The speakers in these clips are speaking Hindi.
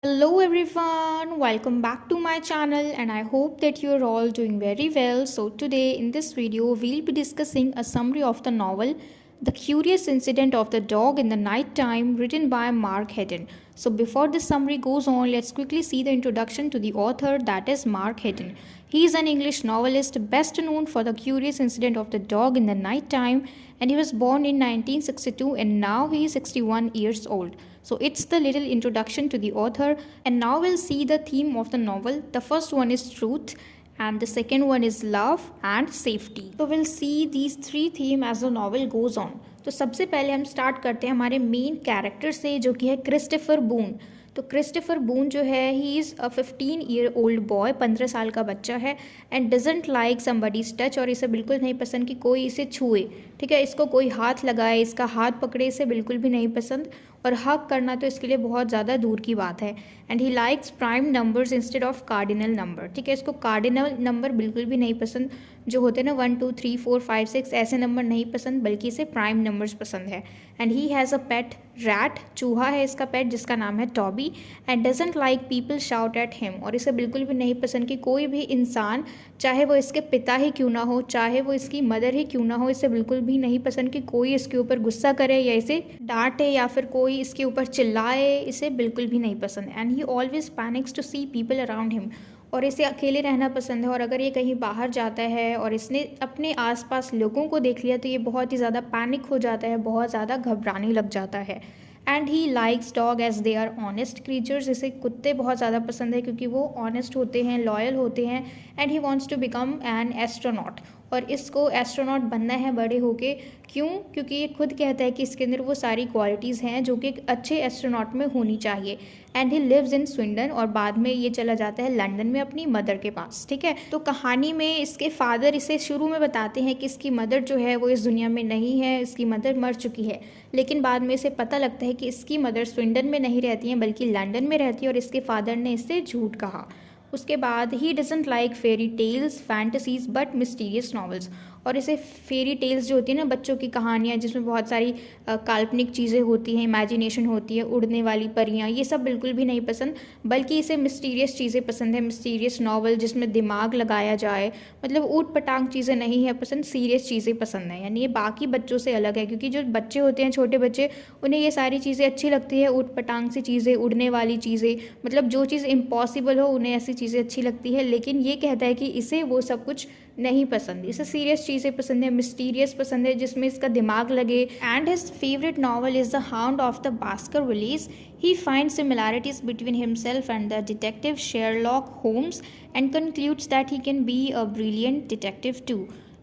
Hello everyone, welcome back to my channel and I hope that you are all doing very well. So today in this video we'll be discussing a summary of the novel The Curious Incident of the Dog in the Night Time written by Mark Haddon. So before this summary goes on, let's quickly see the introduction to the author, that is Mark Haddon. He is an English novelist best known for The Curious Incident of the Dog in the Night Time, and he was born in 1962 and now he is 61 years old. So it's the little introduction to the author, and now we'll see the theme of the novel. The first one is truth and the second one is love and safety. So we'll see these three themes as the novel goes on. तो सबसे पहले हम स्टार्ट करते हैं हमारे मेन कैरेक्टर से, जो कि है क्रिस्टोफर बून। तो क्रिस्टोफर बून जो है he is a 15-year-old boy, 15 साल का बच्चा है, and doesn't like somebody's touch, और इसे बिल्कुल नहीं पसंद कि कोई इसे छुए। ठीक है, इसको कोई हाथ लगाए, इसका हाथ पकड़े, इसे बिल्कुल भी नहीं पसंद, और हक करना तो इसके लिए बहुत ज़्यादा दूर की बात है। And he likes prime numbers instead of cardinal number. ठीक है, इसको कार्डिनल नंबर बिल्कुल भी नहीं पसंद, जो होते हैं ना 1 2 3 4 5 6 ऐसे नंबर नहीं पसंद, बल्कि इसे प्राइम नंबर्स पसंद है। And he has a pet rat, चूहा है इसका पेट जिसका नाम है Toby, and doesn't like people shout at him, और इसे बिल्कुल भी नहीं पसंद कि कोई भी इंसान, चाहे वो इसके पिता ही क्यों ना हो, चाहे वो इसकी मदर ही क्यों ना हो, इसे बिल्कुल भी नहीं पसंद कि कोई इसके ऊपर गुस्सा करे या इसे डांटे या फिर कोई इसके ऊपर चिल्लाए, इसे बिल्कुल भी नहीं पसंद। And he always panics to see people around him, और इसे अकेले रहना पसंद है, और अगर ये कहीं बाहर जाता है और इसने अपने आसपास लोगों को देख लिया तो ये बहुत ही ज़्यादा पैनिक हो जाता है, बहुत ज़्यादा घबराने लग जाता है। And he likes dog as they are honest creatures, इसे कुत्ते बहुत ज़्यादा पसंद है क्योंकि वो ऑनेस्ट होते हैं, लॉयल होते हैं। And he wants to become an astronaut, और इसको एस्ट्रोनॉट बनना है बड़े होके। क्यों? क्योंकि ये खुद कहता है कि इसके अंदर वो सारी क्वालिटीज़ हैं जो कि एक अच्छे एस्ट्रोनॉट में होनी चाहिए। And he lives in Swindon, और बाद में ये चला जाता है लंदन में अपनी मदर के पास। ठीक है, तो कहानी में इसके फादर इसे शुरू में बताते हैं कि इसकी मदर जो है वो इस दुनिया में नहीं है, इसकी मदर मर चुकी है, लेकिन बाद में इसे पता लगता है कि इसकी मदर स्विंडन में नहीं रहती हैं बल्कि लंदन में रहती है, और इसके फादर ने इससे झूठ कहा। उसके बाद ही doesn't like fairy tales fantasies but mysterious novels, और इसे फेरी टेल्स जो होती है ना, बच्चों की कहानियाँ जिसमें बहुत सारी काल्पनिक चीज़ें होती हैं, इमेजिनेशन होती है, उड़ने वाली परियाँ, ये सब बिल्कुल भी नहीं पसंद, बल्कि इसे मिस्टीरियस चीज़ें पसंद है, मिस्टीरियस नॉवल जिसमें दिमाग लगाया जाए, मतलब ऊट पटांग चीज़ें नहीं है पसंद, सीरियस चीज़ें पसंद है। यानी ये बाकी बच्चों से अलग है, क्योंकि जो बच्चे होते हैं, छोटे बच्चे, उन्हें ये सारी चीज़ें अच्छी लगती है, ऊट पटांग सी चीज़ें, उड़ने वाली चीज़ें, मतलब जो चीज़ इम्पॉसिबल हो उन्हें ऐसी चीज़ें अच्छी लगती है। लेकिन ये कहता है कि इसे वो सब कुछ नहीं पसंद, इसे सीरियस चीज़ें पसंद है, मिस्टीरियस पसंद है, जिसमें इसका दिमाग लगे। And his favourite novel is the Hound of the Baskervilles. He find similarities between himself and the detective Sherlock Holmes and concludes that he can be a brilliant detective too.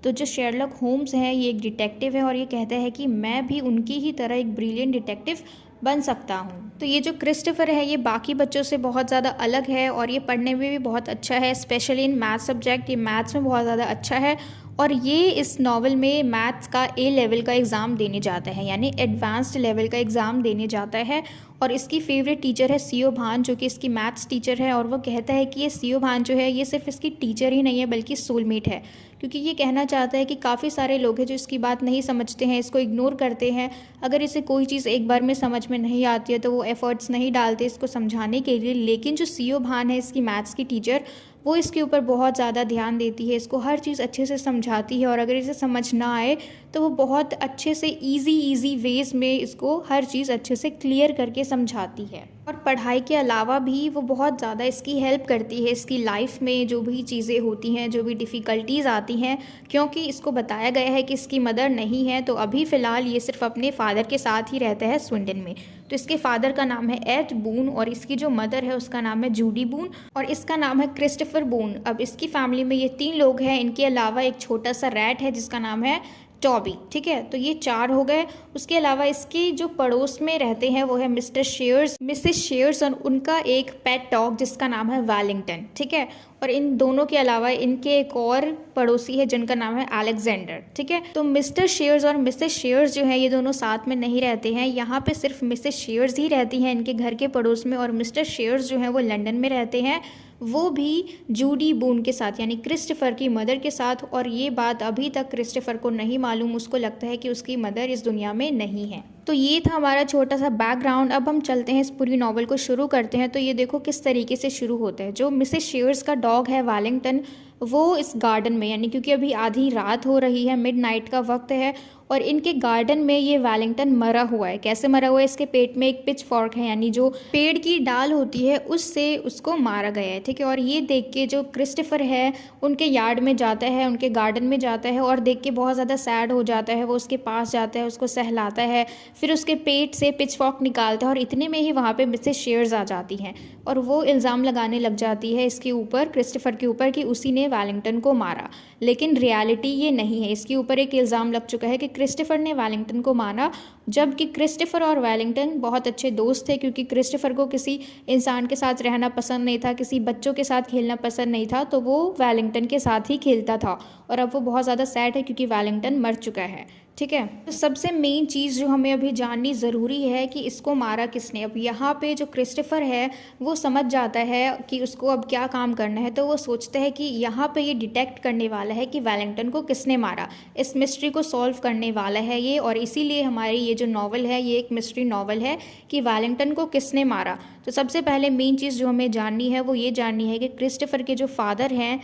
तो जो शेरलॉक होम्स है ये एक डिटेक्टिव है, और ये कहता है कि मैं भी उनकी ही तरह एक ब्रिलियंट डिटेक्टिव बन सकता हूँ। तो ये जो क्रिस्टोफर है ये बाकी बच्चों से बहुत ज़्यादा अलग है, और ये पढ़ने में भी बहुत अच्छा है, स्पेशली इन मैथ सब्जेक्ट, ये मैथ्स में बहुत ज़्यादा अच्छा है। और ये इस नावल में मैथ्स का ए लेवल का एग्ज़ाम देने जाता है, यानी एडवांस्ड लेवल का एग्ज़ाम देने जाता है। और इसकी फेवरेट टीचर है सीओ भान, जो कि इसकी मैथ्स टीचर है, और वो कहता है कि ये सीओ भान जो है ये सिर्फ इसकी टीचर ही नहीं है बल्कि सोलमेट है, क्योंकि ये कहना चाहता है कि काफ़ी सारे लोग हैं जो इसकी बात नहीं समझते हैं, इसको इग्नोर करते हैं। अगर इसे कोई चीज़ एक बार में समझ में नहीं आती है तो वो एफर्ट्स नहीं डालते इसको समझाने के लिए, लेकिन जो सीओ भान है इसकी मैथ्स की टीचर, वो इसके ऊपर बहुत ज़्यादा ध्यान देती है, इसको हर चीज़ अच्छे से समझाती है, और अगर इसे समझ ना आए तो वो बहुत अच्छे से इजी वेज में इसको हर चीज़ अच्छे से क्लियर करके समझाती है। और पढ़ाई के अलावा भी वो बहुत ज़्यादा इसकी हेल्प करती है इसकी लाइफ में, जो भी चीज़ें होती हैं, जो भी डिफ़िकल्टीज़ आती हैं, क्योंकि इसको बताया गया है कि इसकी मदर नहीं है, तो अभी फ़िलहाल ये सिर्फ अपने फादर के साथ ही रहता है स्विंडन में। तो इसके फादर का नाम है एड बून, और इसकी जो मदर है उसका नाम है जूडी बून, और इसका नाम है क्रिस्टोफर बून। अब इसकी फैमिली में ये 3 लोग हैं, इनके अलावा एक छोटा सा रैट है जिसका नाम है टॉबी। ठीक है, तो ये 4 हो गए। उसके अलावा इसके जो पड़ोस में रहते हैं वो है मिस्टर शेयर्स, मिसेस शेयर्स, और उनका एक पेट डॉग जिसका नाम है वेलिंगटन। ठीक है, और इन दोनों के अलावा इनके एक और पड़ोसी है जिनका नाम है अलेक्जेंडर। ठीक है, तो मिस्टर शेयर्स और मिसेस शेयर्स जो है ये दोनों साथ में नहीं रहते हैं, यहाँ पे सिर्फ मिसेस शेयर्स ही रहती हैं इनके घर के पड़ोस में, और मिस्टर शेयर्स जो हैं वो लंदन में रहते हैं, वो भी जूडी बून के साथ, यानी क्रिस्टोफर की मदर के साथ। और ये बात अभी तक क्रिस्टोफर को नहीं मालूम, उसको लगता है कि उसकी मदर इस दुनिया में नहीं है। तो ये था हमारा छोटा सा बैकग्राउंड। अब हम चलते हैं इस पूरी नॉवल को शुरू करते हैं। तो ये देखो किस तरीके से शुरू होता है। जो मिसेस शेयर्स का डॉग है वेलिंगटन, वो इस गार्डन में, यानी क्योंकि अभी आधी रात हो रही है, मिडनाइट का वक्त है, और इनके गार्डन में ये वेलिंगटन मरा हुआ है। कैसे मरा हुआ है? इसके पेट में एक पिच फॉर्क है, यानी जो पेड़ की डाल होती है उससे उसको मारा गया है, ठीक है। और ये देख के जो क्रिस्टोफर है उनके यार्ड में जाता है, उनके गार्डन में जाता है, और देख के बहुत ज़्यादा सैड हो जाता है। वो उसके पास जाता है, उसको सहलाता है, फिर उसके पेट से पिच फॉर्क निकालता है, और इतने में ही वहाँ पे मिसेस शेयर्स आ जाती हैं और वो इल्ज़ाम लगाने लग जाती है इसके ऊपर, क्रिस्टोफर के ऊपर, कि उसी ने वेलिंगटन को मारा। लेकिन रियलिटी ये नहीं है। इसके ऊपर एक इल्ज़ाम लग चुका है कि क्रिस्टोफर ने वेलिंगटन को मारा, जबकि क्रिस्टोफर और वेलिंगटन बहुत अच्छे दोस्त थे, क्योंकि क्रिस्टोफर को किसी इंसान के साथ रहना पसंद नहीं था, किसी बच्चों के साथ खेलना पसंद नहीं था, तो वो वेलिंगटन के साथ ही खेलता था। और अब वो बहुत ज़्यादा सैड है क्योंकि वेलिंगटन मर चुका है, ठीक है। तो सबसे मेन चीज़ जो हमें अभी जाननी ज़रूरी है कि इसको मारा किसने। अब यहाँ पे जो क्रिस्टोफर है वो समझ जाता है कि उसको अब क्या काम करना है, तो वो सोचता है कि यहाँ पे ये डिटेक्ट करने वाला है कि वेलिंगटन को किसने मारा। इस मिस्ट्री को सॉल्व करने वाला है ये, और इसीलिए हमारी ये जो नॉवल है ये एक मिस्ट्री नॉवल है कि वेलिंगटन को किसने मारा। तो सबसे पहले मेन चीज़ जो हमें जाननी है वो ये जाननी है कि क्रिस्टोफर के जो फादर हैं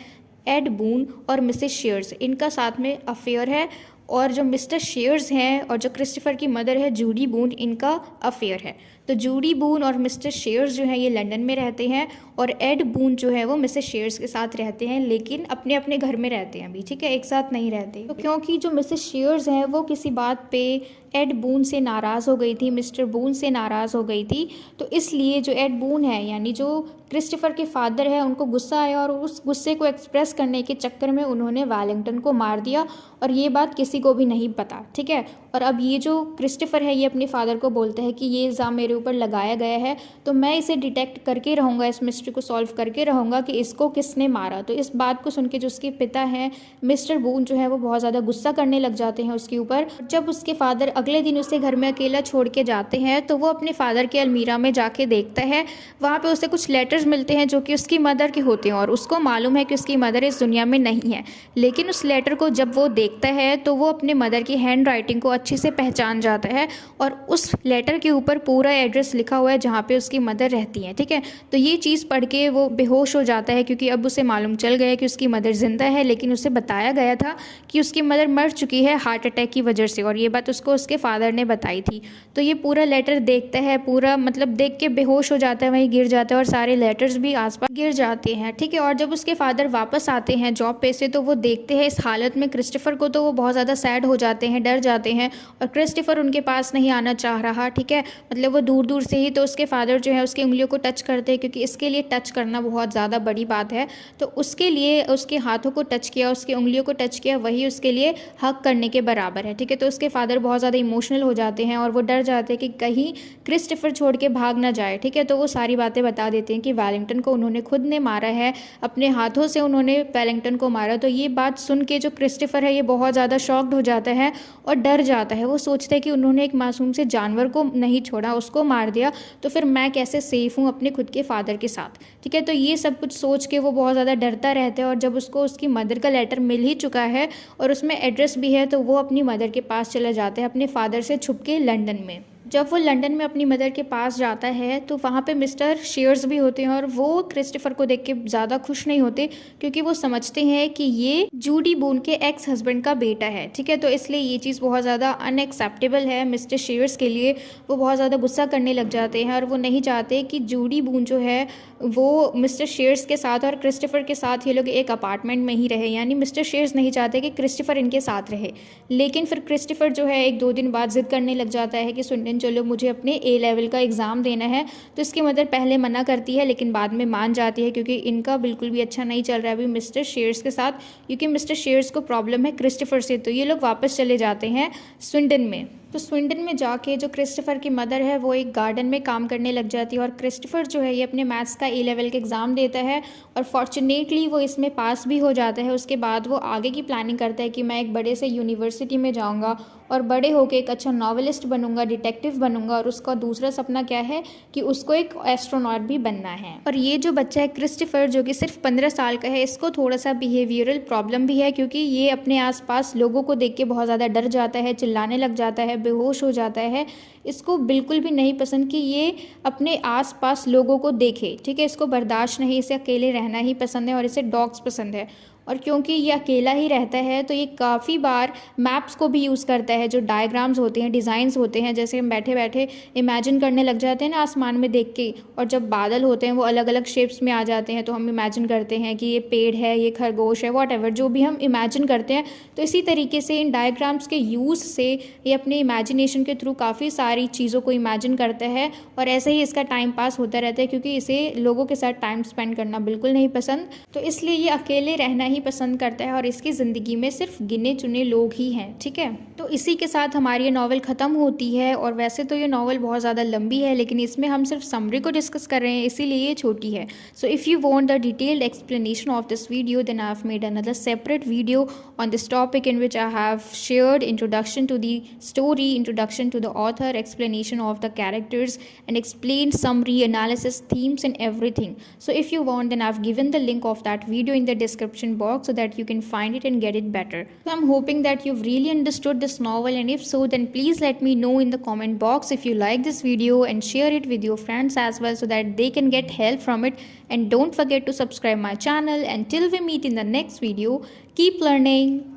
एड बून और मिसेस शेयर्स, इनका साथ में अफेयर है, और जो मिस्टर शेयर्स हैं और जो क्रिस्टोफर की मदर है जूडी बून, इनका अफेयर है। तो जूडी बून और मिस्टर शेयर्स जो हैं ये लंदन में रहते हैं, और एड बून जो है वो मिसेस शेयर्स के साथ रहते हैं, लेकिन अपने अपने घर में रहते हैं अभी, ठीक है, एक साथ नहीं रहते। तो क्योंकि जो मिसेस शेयर्स हैं वो किसी बात पे एड बून से नाराज़ हो गई थी, मिस्टर बून से नाराज़ हो गई थी, तो इसलिए जो एड बून है यानी जो क्रिस्टोफर के फादर है उनको गुस्सा आया, और उस गुस्से को एक्सप्रेस करने के चक्कर में उन्होंने वेलिंगटन को मार दिया, और ये बात किसी को भी नहीं पता, ठीक है। और अब ये जो क्रिस्टोफर है ये अपने फादर को बोलता है कि ये इल्ज़ाम मेरे ऊपर लगाया गया है, तो मैं इसे डिटेक्ट करके रहूँगा, इस मिस्ट्री को सॉल्व करके रहूँगा कि इसको किसने मारा। तो इस बात को सुन के जो उसके पिता हैं मिस्टर बून जो है वो बहुत ज़्यादा गुस्सा करने लग जाते हैं उसके ऊपर। जब उसके फादर अगले दिन उसे घर में अकेला छोड़ के जाते हैं तो वो अपने फादर के अलमीरा में जाके देखता है, वहाँ पे उसे कुछ लेटर्स मिलते हैं जो कि उसकी मदर के होते हैं, और उसको मालूम है कि उसकी मदर इस दुनिया में नहीं है। लेकिन उस लेटर को जब वो देखता है तो वो अपने मदर की हैंड राइटिंग को अच्छे से पहचान जाता है, और उस लेटर के ऊपर पूरा एड्रेस लिखा हुआ है जहाँ पे उसकी मदर रहती है, ठीक है। तो ये चीज़ पढ़ के वो बेहोश हो जाता है, क्योंकि अब उसे मालूम चल गया कि उसकी मदर ज़िंदा है, लेकिन उसे बताया गया था कि उसकी मदर मर चुकी है हार्ट अटैक की वजह से, और ये बात उसको उसके फादर ने बताई थी। तो ये पूरा लेटर देखता है, पूरा मतलब देख के बेहोश हो जाता है, वहीं गिर जाता है, और सारे लेटर्स भी आसपास गिर जाते हैं, ठीक है। और जब उसके फादर वापस आते हैं जॉब पे से, तो वो देखते हैं इस हालत में क्रिस्टोफर को, तो वो बहुत ज़्यादा सैड हो जाते हैं, डर जाते हैं, और क्रिस्टोफर उनके पास नहीं आना चाह रहा, ठीक है, मतलब वो दूर दूर से ही। तो उसके फादर जो है उसकी उंगलियों को टच करते हैं, क्योंकि इसके लिए टच करना बहुत ज़्यादा बड़ी बात है, तो उसके लिए उसके हाथों को टच किया, उसकी उंगलियों को टच किया, वही उसके लिए हक करने के बराबर है, ठीक है। तो उसके फादर बहुत ज़्यादा इमोशनल हो जाते हैं, और वो डर जाते हैं कि कहीं क्रिस्टोफर छोड़ के भाग ना जाए, ठीक है। तो वो सारी बातें बता देते हैं कि वेलिंगटन को उन्होंने खुद ने मारा है, अपने हाथों से उन्होंने वेलिंगटन को मारा। तो ये बात सुन के जो क्रिस्टोफर है ये बहुत ज़्यादा शॉक्ड हो जाता है और डर जाता है। वो सोचता है कि उन्होंने एक मासूम से जानवर को नहीं छोड़ा, उसको मार दिया, तो फिर मैं कैसे सेफ़ हूँ अपने खुद के फादर के साथ, ठीक है। तो ये सब कुछ सोच के वो बहुत ज़्यादा डरता रहता है, और जब उसको उसकी मदर का लेटर मिल ही चुका है और उसमें एड्रेस भी है, तो वो अपनी मदर के पास चला जाता है, अपने फादर से छुप के लंदन में। जब वो लंदन में अपनी मदर के पास जाता है तो वहाँ पे मिस्टर शेयर्स भी होते हैं, और वो क्रिस्टोफर को देख के ज़्यादा खुश नहीं होते, क्योंकि वो समझते हैं कि ये जूडी बून के एक्स हस्बैंड का बेटा है, ठीक है। तो इसलिए ये चीज़ बहुत ज़्यादा अनएक्सेप्टेबल है मिस्टर शेयर्स के लिए। वो बहुत ज़्यादा गुस्सा करने लग जाते हैं, और वो नहीं चाहते कि जूडी बून जो है वो मिस्टर शेयर्स के साथ और क्रिस्टोफर के साथ ये लोग एक अपार्टमेंट में ही रहे, यानी मिस्टर शेयर्स नहीं चाहते कि क्रिस्टोफर इनके साथ रहे। लेकिन फिर क्रिस्टोफर जो है 1-2 दिन बाद ज़िद करने लग जाता है कि सुन चलो मुझे अपने ए लेवल का एग्ज़ाम देना है। तो इसकी मदर पहले मना करती है, लेकिन बाद में मान जाती है, क्योंकि इनका बिल्कुल भी अच्छा नहीं चल रहा है अभी मिस्टर शेयर्स के साथ, क्योंकि मिस्टर शेयर्स को प्रॉब्लम है क्रिस्टोफर से। तो ये लोग वापस चले जाते हैं स्विंडन में। तो स्विंडन में जाके जो क्रिस्टोफर की मदर है वो एक गार्डन में काम करने लग जाती है, और क्रिस्टोफर जो है ये अपने मैथ्स का ए लेवल का एग्ज़ाम देता है, और फॉर्चुनेटली वो इसमें पास भी हो जाता है। उसके बाद वो आगे की प्लानिंग करता है कि मैं एक बड़े से यूनिवर्सिटी में जाऊंगा और बड़े होकर एक अच्छा नॉवेलिस्ट बनूंगा, डिटेक्टिव बनूंगा, और उसका दूसरा सपना क्या है कि उसको एक एस्ट्रोनॉट भी बनना है। और ये जो बच्चा है क्रिस्टोफर, जो कि सिर्फ 15 साल का है, इसको थोड़ा सा बिहेवियरल प्रॉब्लम भी है, क्योंकि ये अपने आसपास लोगों को देख के बहुत ज़्यादा डर जाता है, चिल्लाने लग जाता है, बेहोश हो जाता है। इसको बिल्कुल भी नहीं पसंद कि ये अपने आसपास लोगों को देखे, ठीक है, इसको बर्दाश्त नहीं, इसे अकेले रहना ही पसंद है और इसे डॉग्स पसंद है। और क्योंकि ये अकेला ही रहता है तो ये काफ़ी बार मैप्स को भी यूज़ करता है, जो डायग्राम्स होते हैं, डिज़ाइंस होते हैं, जैसे हम बैठे बैठे इमेजिन करने लग जाते हैं ना आसमान में देख के, और जब बादल होते हैं वो अलग अलग शेप्स में आ जाते हैं तो हम इमेजिन करते हैं कि ये पेड़ है, ये खरगोश है, वॉट जो भी हम इमेजिन करते हैं। तो इसी तरीके से इन डायग्राम्स के यूज़ से ये अपने इमेजिनेशन के थ्रू काफ़ी सारी चीज़ों को इमेजिन करता है, और ऐसे ही इसका टाइम पास होता रहता है, क्योंकि इसे लोगों के साथ टाइम स्पेंड करना बिल्कुल नहीं पसंद। तो इसलिए ये अकेले रहना ही पसंद करता है और इसकी ज़िंदगी में सिर्फ गिने चुने लोग ही हैं, ठीक है। तो इसी के साथ हमारी ये नॉवल ख़त्म होती है। और वैसे तो ये नॉवल बहुत ज़्यादा लंबी है, लेकिन इसमें हम सिर्फ समरी को डिस्कस कर रहे हैं, इसीलिए ये छोटी है। So if you want the detailed explanation of this video, then I have made another separate video on this topic, in which I have shared introduction to the story, introduction to the author, explanation of the characters, and explained summary, analysis, themes, and everything. So if you want, then I've given the link of that video in the description box so that you can find it and get it better. So I'm hoping that you've really understood this novel, and if so, then please let me know in the comment box if you like this video, and share it with your friends as well so that they can get help from it. And don't forget to subscribe my channel. Until we meet in the next video, keep learning.